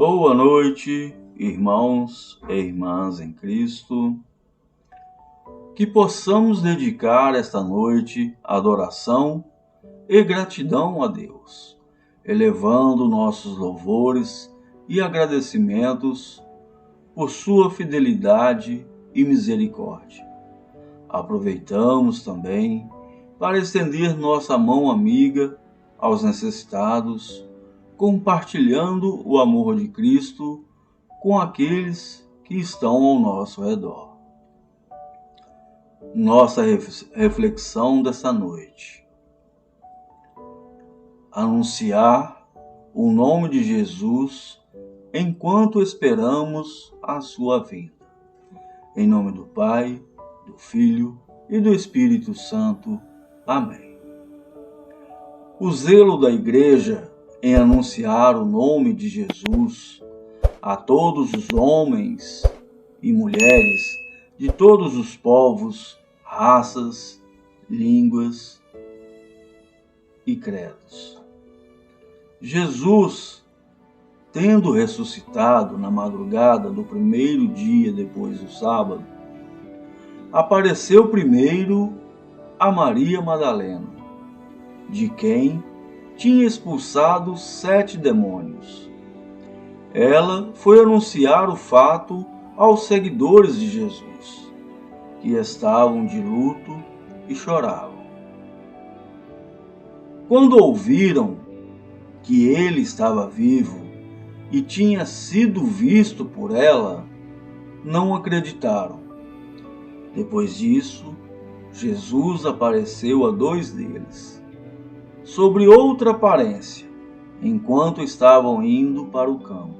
Boa noite, irmãos e irmãs em Cristo. Que possamos dedicar esta noite à adoração e gratidão a Deus, elevando nossos louvores e agradecimentos por sua fidelidade e misericórdia. Aproveitamos também para estender nossa mão amiga aos necessitados, compartilhando o amor de Cristo com aqueles que estão ao nosso redor. Nossa reflexão dessa noite: anunciar o nome de Jesus enquanto esperamos a sua vinda. Em nome do Pai, do Filho e do Espírito Santo. Amém. O zelo da Igreja em anunciar o nome de Jesus a todos os homens e mulheres de todos os povos, raças, línguas e credos. Jesus, tendo ressuscitado na madrugada do primeiro dia depois do sábado, apareceu primeiro a Maria Madalena, de quem tinha expulsado 7 demônios. Ela foi anunciar o fato aos seguidores de Jesus, que estavam de luto e choravam. Quando ouviram que ele estava vivo e tinha sido visto por ela, não acreditaram. Depois disso, Jesus apareceu a 2 deles, sobre outra aparência, enquanto estavam indo para o campo.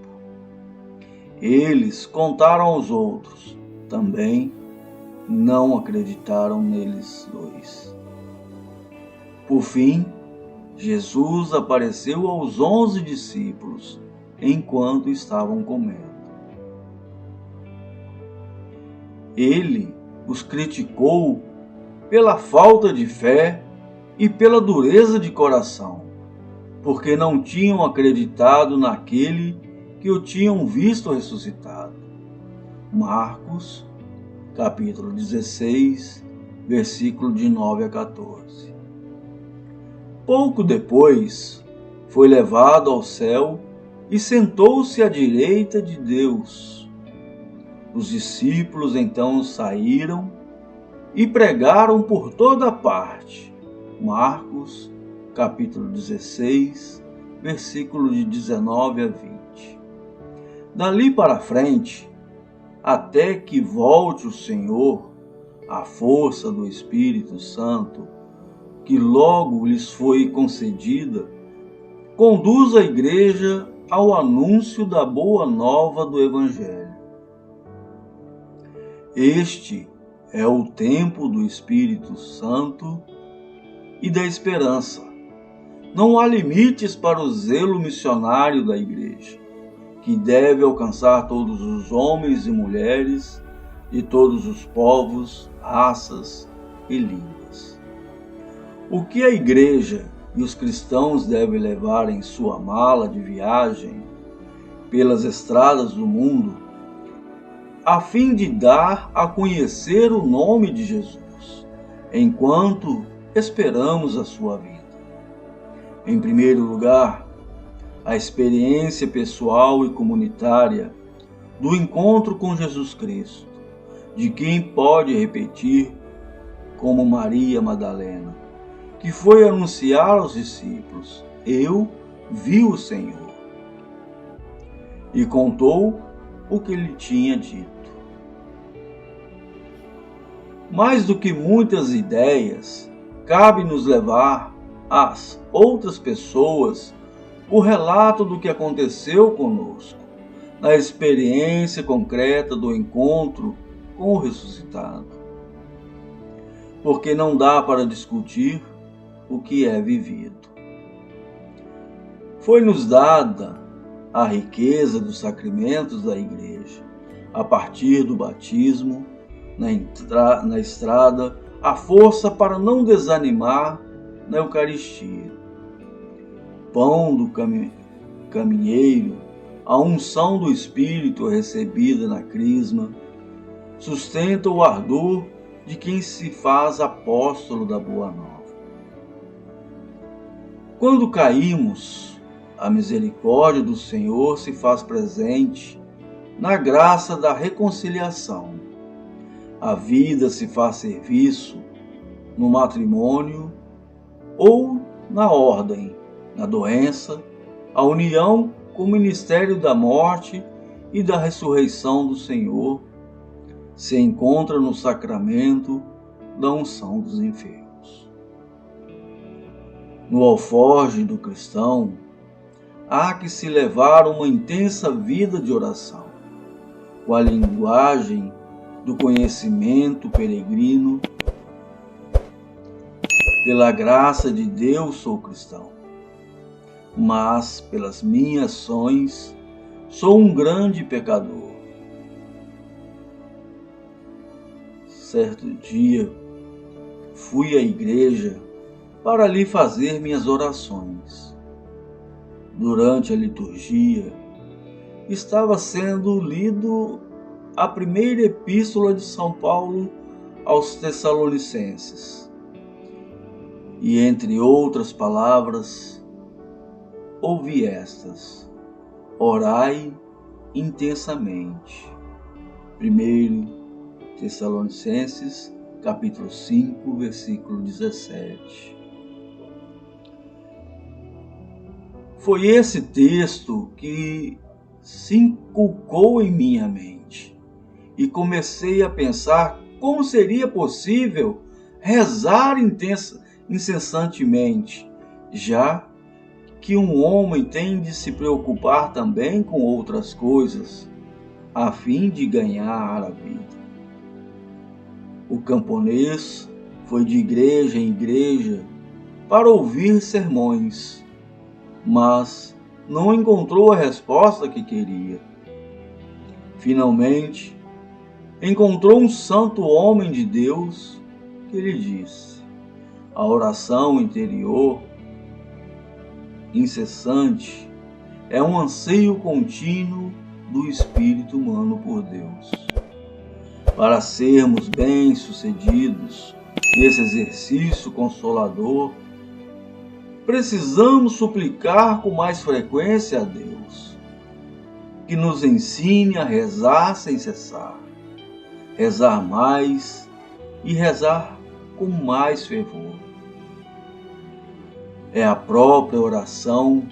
Eles contaram aos outros, também não acreditaram neles 2. Por fim, Jesus apareceu aos 11 discípulos, enquanto estavam comendo. Ele os criticou pela falta de fé e pela dureza de coração, porque não tinham acreditado naquele que o tinham visto ressuscitado. Marcos, capítulo 16, versículo de 9 a 14. Pouco depois, foi levado ao céu e sentou-se à direita de Deus. Os discípulos então saíram e pregaram por toda parte. Marcos, capítulo 16, versículo de 19 a 20. Dali para frente, até que volte o Senhor, a força do Espírito Santo, que logo lhes foi concedida, conduz a Igreja ao anúncio da boa nova do Evangelho. Este é o tempo do Espírito Santo e da esperança. Não há limites para o zelo missionário da Igreja, que deve alcançar todos os homens e mulheres de todos os povos, raças e línguas. O que a Igreja e os cristãos devem levar em sua mala de viagem pelas estradas do mundo, a fim de dar a conhecer o nome de Jesus, enquanto esperamos a sua vinda? Em primeiro lugar, a experiência pessoal e comunitária do encontro com Jesus Cristo, de quem pode repetir, como Maria Madalena, que foi anunciar aos discípulos: eu vi o Senhor, e contou o que lhe tinha dito. Mais do que muitas ideias, cabe nos levar às outras pessoas o relato do que aconteceu conosco, na experiência concreta do encontro com o ressuscitado. Porque não dá para discutir o que é vivido. Foi-nos dada a riqueza dos sacramentos da Igreja, a partir do batismo, na estrada, a força para não desanimar na Eucaristia. Pão do caminheiro A unção do Espírito recebida na crisma sustenta o ardor de quem se faz apóstolo da Boa Nova. Quando caímos, a misericórdia do Senhor se faz presente na graça da reconciliação. A vida se faz serviço no matrimônio ou na ordem, na doença, a união com o ministério da morte e da ressurreição do Senhor se encontra no sacramento da unção dos enfermos. No alforje do cristão, há que se levar uma intensa vida de oração, com a linguagem do conhecimento peregrino. Pela graça de Deus sou cristão, mas pelas minhas ações sou um grande pecador. Certo dia, fui à igreja para ali fazer minhas orações. Durante a liturgia, estava sendo lido a primeira epístola de São Paulo aos Tessalonicenses. E entre outras palavras, ouvi estas: orai intensamente. 1 Tessalonicenses, capítulo 5, versículo 17. Foi esse texto que se inculcou em minha mente e comecei a pensar como seria possível rezar incessantemente, já que um homem tem de se preocupar também com outras coisas, a fim de ganhar a vida. O camponês foi de igreja em igreja para ouvir sermões, mas não encontrou a resposta que queria. Finalmente, encontrou um santo homem de Deus que lhe disse: a oração interior incessante é um anseio contínuo do espírito humano por Deus. Para sermos bem-sucedidos nesse exercício consolador, precisamos suplicar com mais frequência a Deus, que nos ensine a rezar sem cessar, rezar mais e rezar com mais fervor. É a própria oração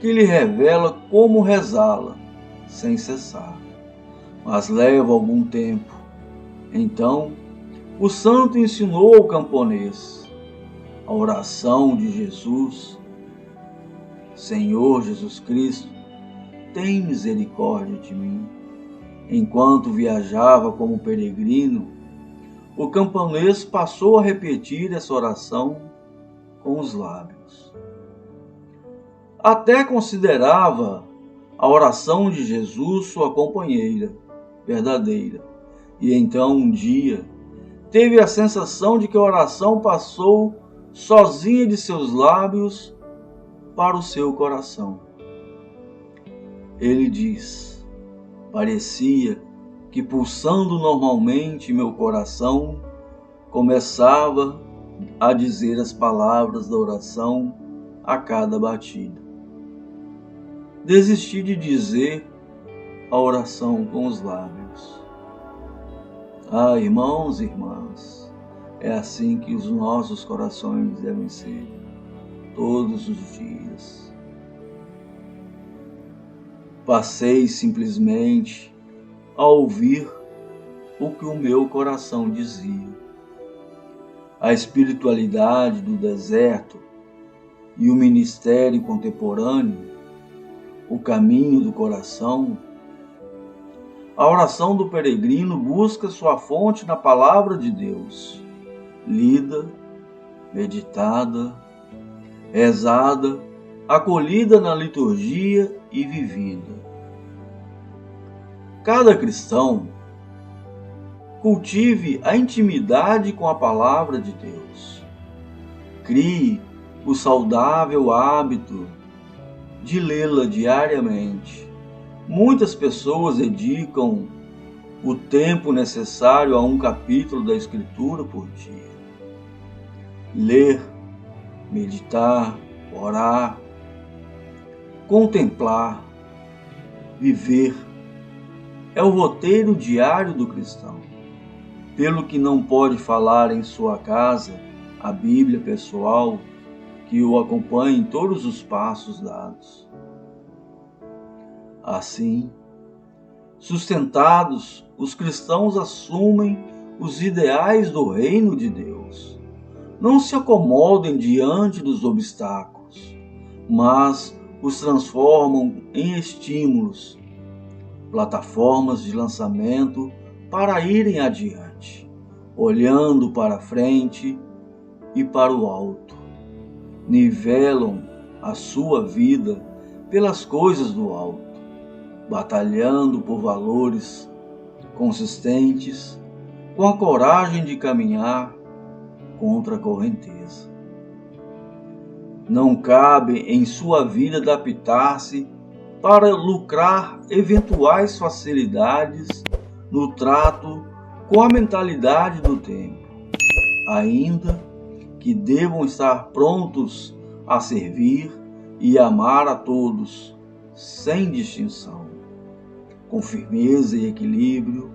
que lhe revela como rezá-la sem cessar, mas leva algum tempo. Então, o santo ensinou ao camponês a oração de Jesus: Senhor Jesus Cristo, tem misericórdia de mim. Enquanto viajava como peregrino, o camponês passou a repetir essa oração com os lábios. Até considerava a oração de Jesus sua companheira verdadeira. E então, um dia, teve a sensação de que a oração passou sozinha de seus lábios para o seu coração. Ele diz: parecia que, pulsando normalmente meu coração, começava a dizer as palavras da oração a cada batida. Desisti de dizer a oração com os lábios. Ah, irmãos e irmãs, é assim que os nossos corações devem ser, todos os dias. Passei simplesmente a ouvir o que o meu coração dizia. A espiritualidade do deserto e o ministério contemporâneo, o caminho do coração. A oração do peregrino busca sua fonte na palavra de Deus, lida, meditada, rezada, acolhida na liturgia e vivida. Cada cristão cultive a intimidade com a palavra de Deus. Crie o saudável hábito de lê-la diariamente, Muitas pessoas dedicam o tempo necessário a um capítulo da Escritura por dia. Ler, meditar, orar, contemplar, viver é o roteiro diário do cristão. Pelo que não pode falar em sua casa a Bíblia pessoal que o acompanhe em todos os passos dados. Assim, sustentados, os cristãos assumem os ideais do reino de Deus. Não se acomodem diante dos obstáculos, mas os transformam em estímulos, plataformas de lançamento para irem adiante, olhando para frente e para o alto. Nivelam a sua vida pelas coisas do alto, batalhando por valores consistentes, com a coragem de caminhar contra a correnteza. Não cabe em sua vida adaptar-se para lucrar eventuais facilidades no trato com a mentalidade do tempo, ainda que devam estar prontos a servir e amar a todos, sem distinção. Com firmeza e equilíbrio,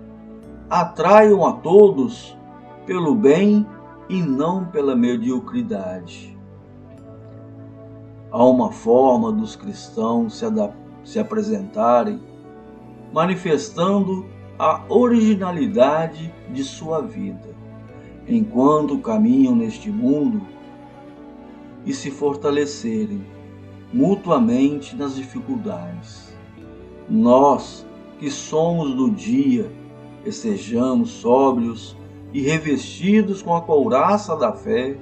atraiam a todos pelo bem e não pela mediocridade. Há uma forma dos cristãos se apresentarem, manifestando a originalidade de sua vida, enquanto caminham neste mundo, e se fortalecerem mutuamente nas dificuldades. Nós, que somos do dia, estejamos sóbrios e revestidos com a couraça da fé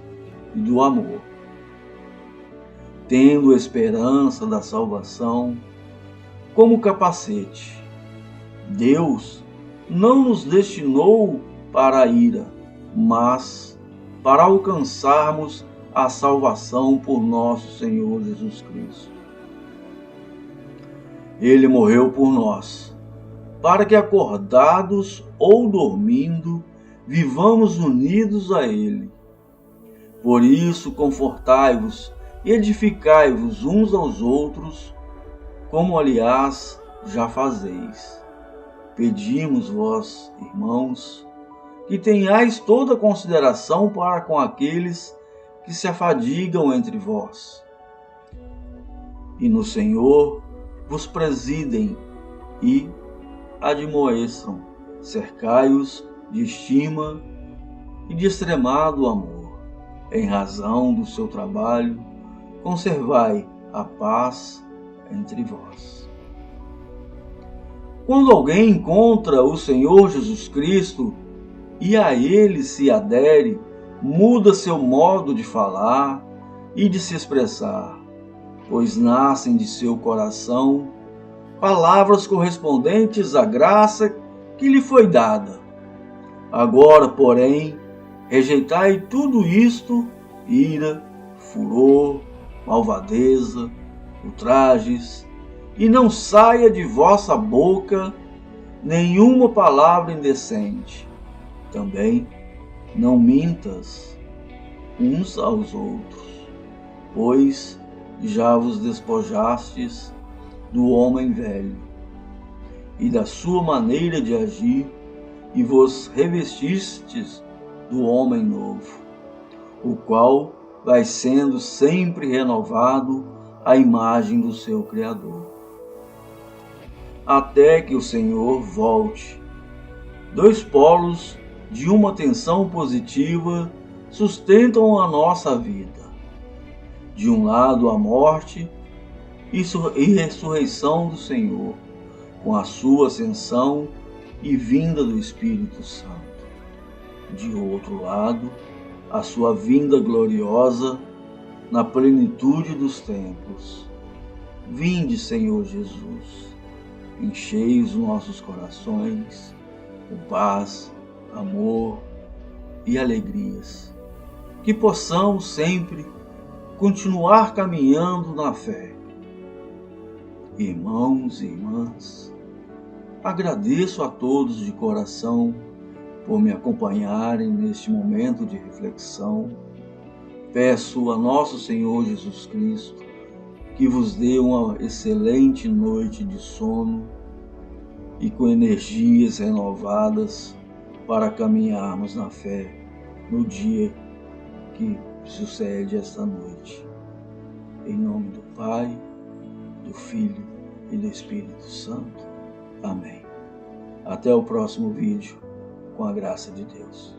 e do amor, tendo esperança da salvação como capacete. Deus não nos destinou para a ira, mas para alcançarmos a salvação por nosso Senhor Jesus Cristo. Ele morreu por nós, para que acordados ou dormindo, vivamos unidos a Ele. Por isso, confortai-vos e edificai-vos uns aos outros, como aliás já fazeis. Pedimos vós, irmãos, que tenhais toda consideração para com aqueles que se afadigam entre vós, e no Senhor vos presidem e admoeçam, cercai-os de estima e de extremado amor. Em razão do seu trabalho, conservai a paz entre vós. Quando alguém encontra o Senhor Jesus Cristo e a Ele se adere, muda seu modo de falar e de se expressar, pois nascem de seu coração palavras correspondentes à graça que lhe foi dada. Agora, porém, rejeitai tudo isto: ira, furor, malvadeza, ultrajes, e não saia de vossa boca nenhuma palavra indecente. Também não mintas uns aos outros, pois já vos despojastes do homem velho e da sua maneira de agir, e vos revestistes do homem novo, o qual vai sendo sempre renovado à imagem do seu Criador, até que o Senhor volte. Dois polos de uma tensão positiva sustentam a nossa vida. De um lado, a morte e ressurreição do Senhor, com a sua ascensão e vinda do Espírito Santo. De outro lado, a sua vinda gloriosa na plenitude dos tempos. Vinde, Senhor Jesus, enchei os nossos corações com paz, amor e alegrias, que possamos sempre continuar caminhando na fé Irmãos e irmãs, agradeço a todos de coração por me acompanharem neste momento de reflexão. Peço a nosso Senhor Jesus Cristo que vos dê uma excelente noite de sono e com energias renovadas para caminharmos na fé no dia que sucede esta noite. Em nome do Pai, do Filho e do Espírito Santo. Amém. Até o próximo vídeo, com a graça de Deus.